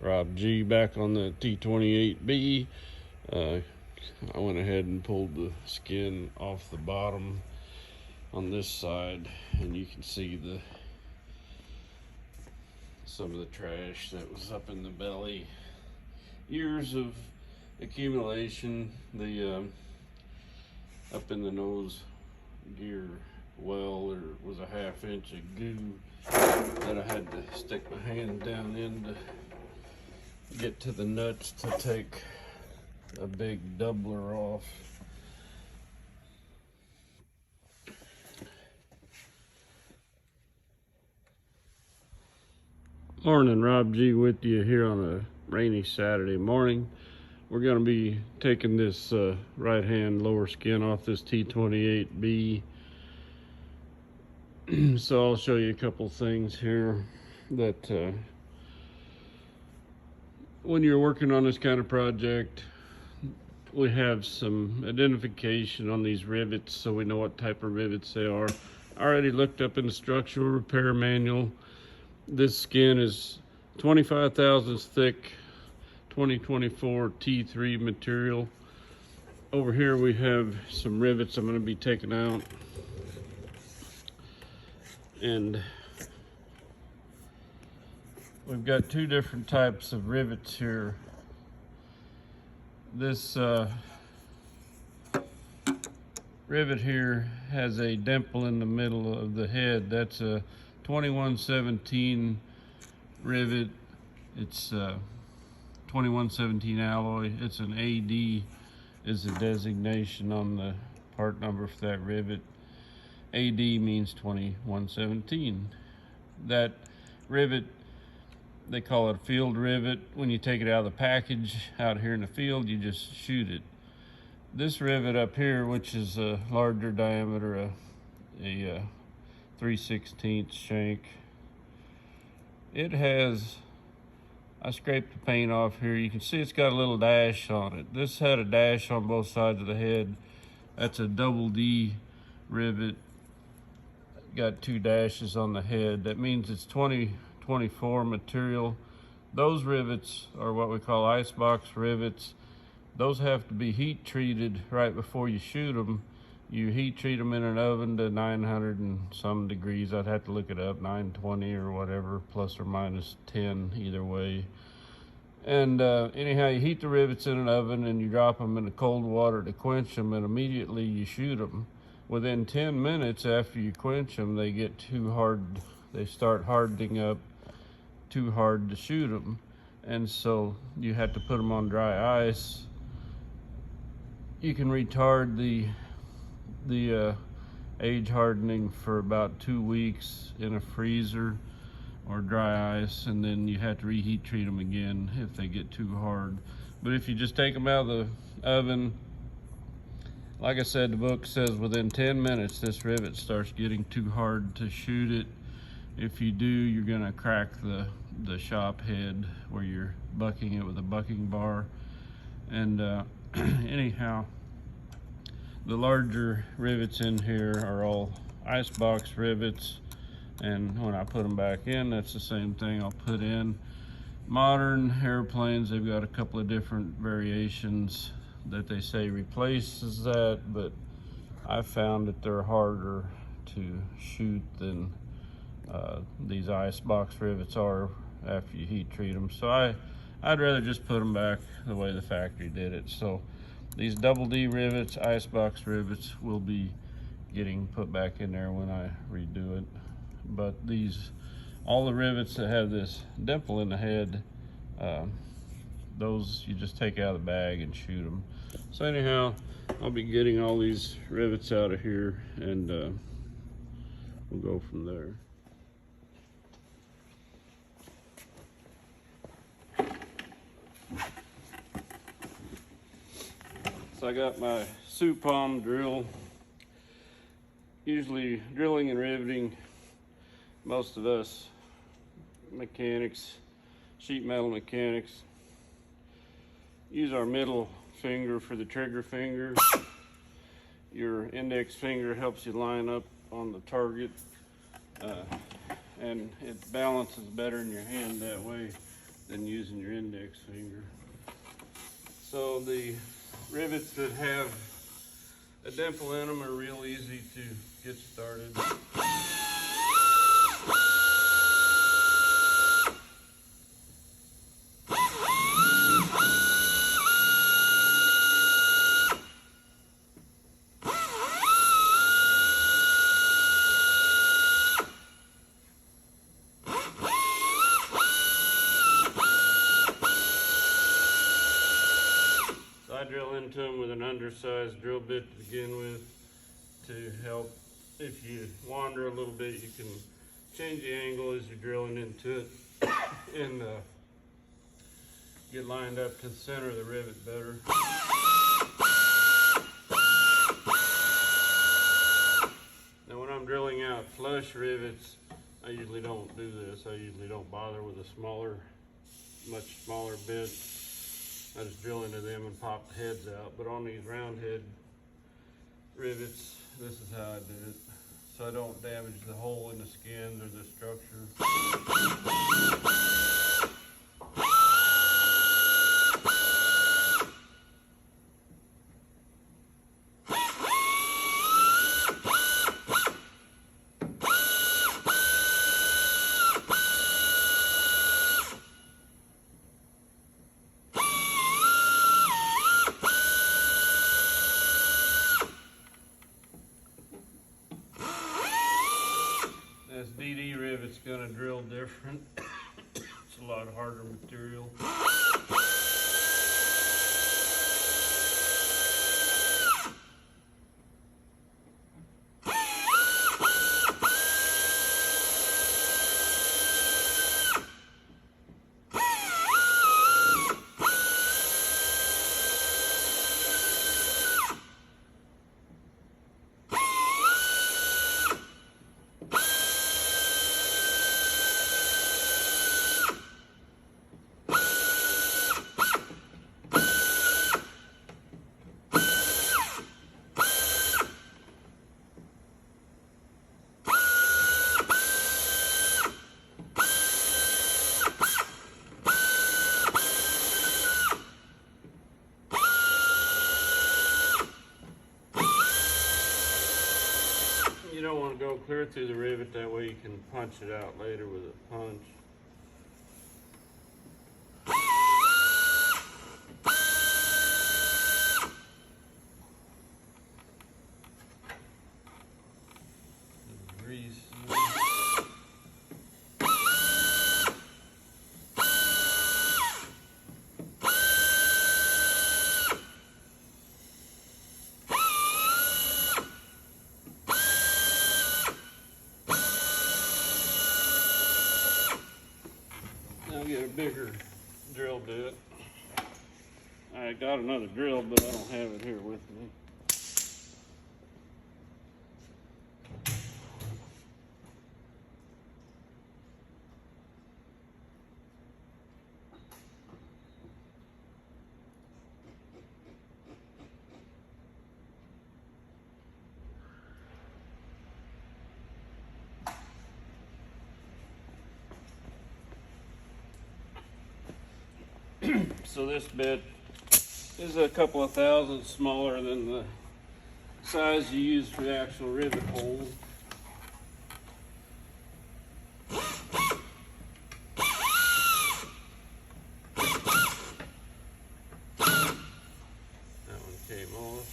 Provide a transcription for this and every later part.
Rob G back on the T-28B. I went ahead and pulled the skin off the bottom on this side, and you can see some of the trash that was up in the belly. Years of accumulation. The up in the nose gear well, there was a ½ inch of goo that I had to stick my hand down in to get to the nuts to take a big doubler off. Morning, Rob G with you here on a rainy Saturday morning. We're going to be taking this right hand lower skin off this T-28B. So I'll show you a couple things here that when you're working on this kind of project, we have some identification on these rivets so we know what type of rivets they are. I already looked up in the structural repair manual. This skin is 25 thousandths thick, 2024 T3 material. Over here we have some rivets I'm going to be taking out. And we've got two different types of rivets here. This rivet here has a dimple in the middle of the head. That's a 2117 rivet. It's 2117 alloy. It's an AD is the designation on the part number for that rivet. AD means 2117. That rivet, they call it a field rivet. When you take it out of the package out here in the field, you just shoot it. This rivet up here, which is a larger diameter, a 3/16 shank, it has, I scraped the paint off here. You can see it's got a little dash on it. This had a dash on both sides of the head. That's a double D rivet. Got two dashes on the head. That means it's 2024 material. Those rivets are what we call icebox rivets. Those have to be heat treated right before you shoot them. You heat treat them in an oven to 900 and some degrees. I'd have to look it up, 920 or whatever, plus or minus 10 either way. And anyhow, you heat the rivets in an oven and you drop them in the cold water to quench them, and immediately you shoot them. Within 10 minutes after you quench them, they get too hard. They start hardening up, too hard to shoot them. And so you have to put them on dry ice. You can retard the age hardening for about 2 weeks in a freezer or dry ice, and then you have to reheat treat them again if they get too hard. But if you just take them out of the oven, like I said, the book says within 10 minutes this rivet starts getting too hard to shoot it. If you do, you're gonna crack the shop head where you're bucking it with a bucking bar. And anyhow, the larger rivets in here are all icebox rivets, and when I put them back in, that's the same thing I'll put in. Modern airplanes, they've got a couple of different variations that they say replaces that, but I found that they're harder to shoot than these icebox rivets are after you heat treat them. So I'd rather just put them back the way the factory did it. So these double D rivets, icebox rivets, will be getting put back in there when I redo it. But all the rivets that have this dimple in the head, those you just take out of the bag and shoot them. So anyhow, I'll be getting all these rivets out of here, and we'll go from there. So I got my Supom drill. Usually drilling and riveting, most of us mechanics, sheet metal mechanics, use our middle finger for the trigger finger. Your index finger helps you line up on the target, and it balances better in your hand that way. than using your index finger. So the rivets that have a dimple in them are real easy to get started. I drill into them with an undersized drill bit to begin with to help. If you wander a little bit, you can change the angle as you're drilling into it and get lined up to the center of the rivet better. Now when I'm drilling out flush rivets, I usually don't do this. I usually don't bother with a much smaller bit. I just drill into them and pop the heads out. But on these round head rivets, this is how I do it. So I don't damage the hole in the skins or the structure. This DD rivet's gonna drill different. It's a lot harder material. You don't want to go clear through the rivet, that way you can punch it out later with a punch. Grease. I'll get a bigger drill bit. I got another drill, but I don't have it here with me. So this bit is a couple of thousandths smaller than the size you use for the actual rivet hole. That one came off.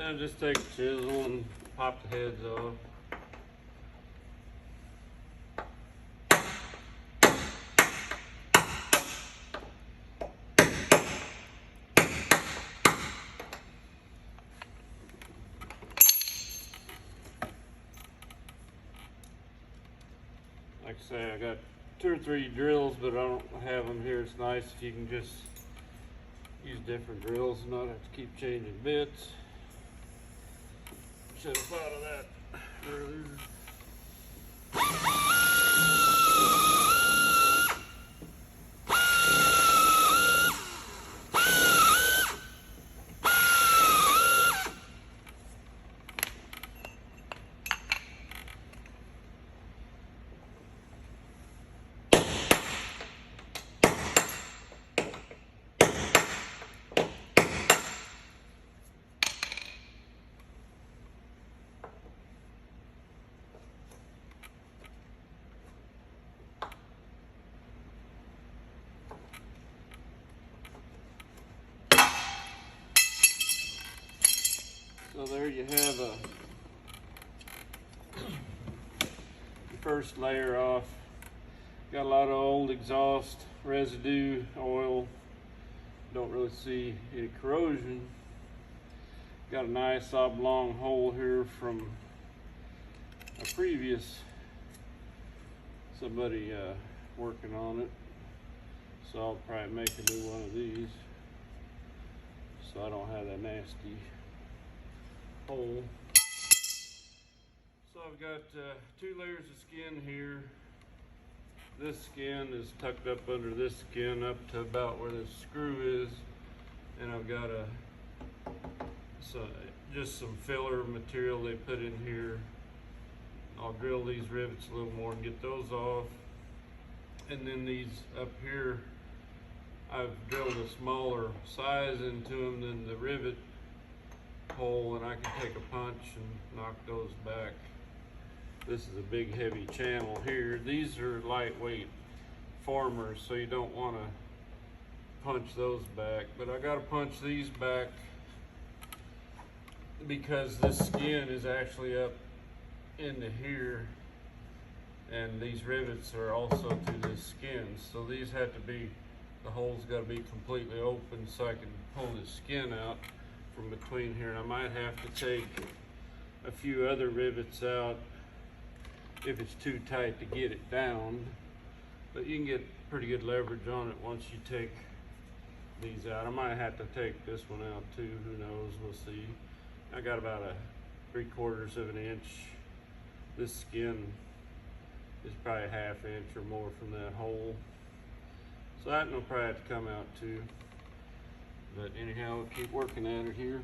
Then just take a chisel and pop the heads off. Like I say, I got 2 or 3 drills, but I don't have them here. It's nice if you can just use different drills and not have to keep changing bits. Should have thought of that earlier. So there you have the first layer off. Got a lot of old exhaust residue, oil. Don't really see any corrosion. Got a nice oblong hole here from a previous somebody working on it. So I'll probably make a new one of these so I don't have that nasty hole. So I've got 2 layers of skin here. This skin is tucked up under this skin up to about where the screw is, and I've got just some filler material they put in here. I'll drill these rivets a little more and get those off. And then these up here, I've drilled a smaller size into them than the rivet hole, and I can take a punch and knock those back. This is a big heavy channel here. These are lightweight formers, so you don't want to punch those back, but I got to punch these back because this skin is actually up into here, and these rivets are also to this skin, so these have to be, the hole's got to be completely open so I can pull the skin out from between here. And I might have to take a few other rivets out if it's too tight to get it down, but you can get pretty good leverage on it once you take these out. I might have to take this one out too, who knows, we'll see. I got about a 3/4 of an inch. This skin is probably a 1/2 inch or more from that hole, so that will probably have to come out too. But anyhow, we'll keep working at it here.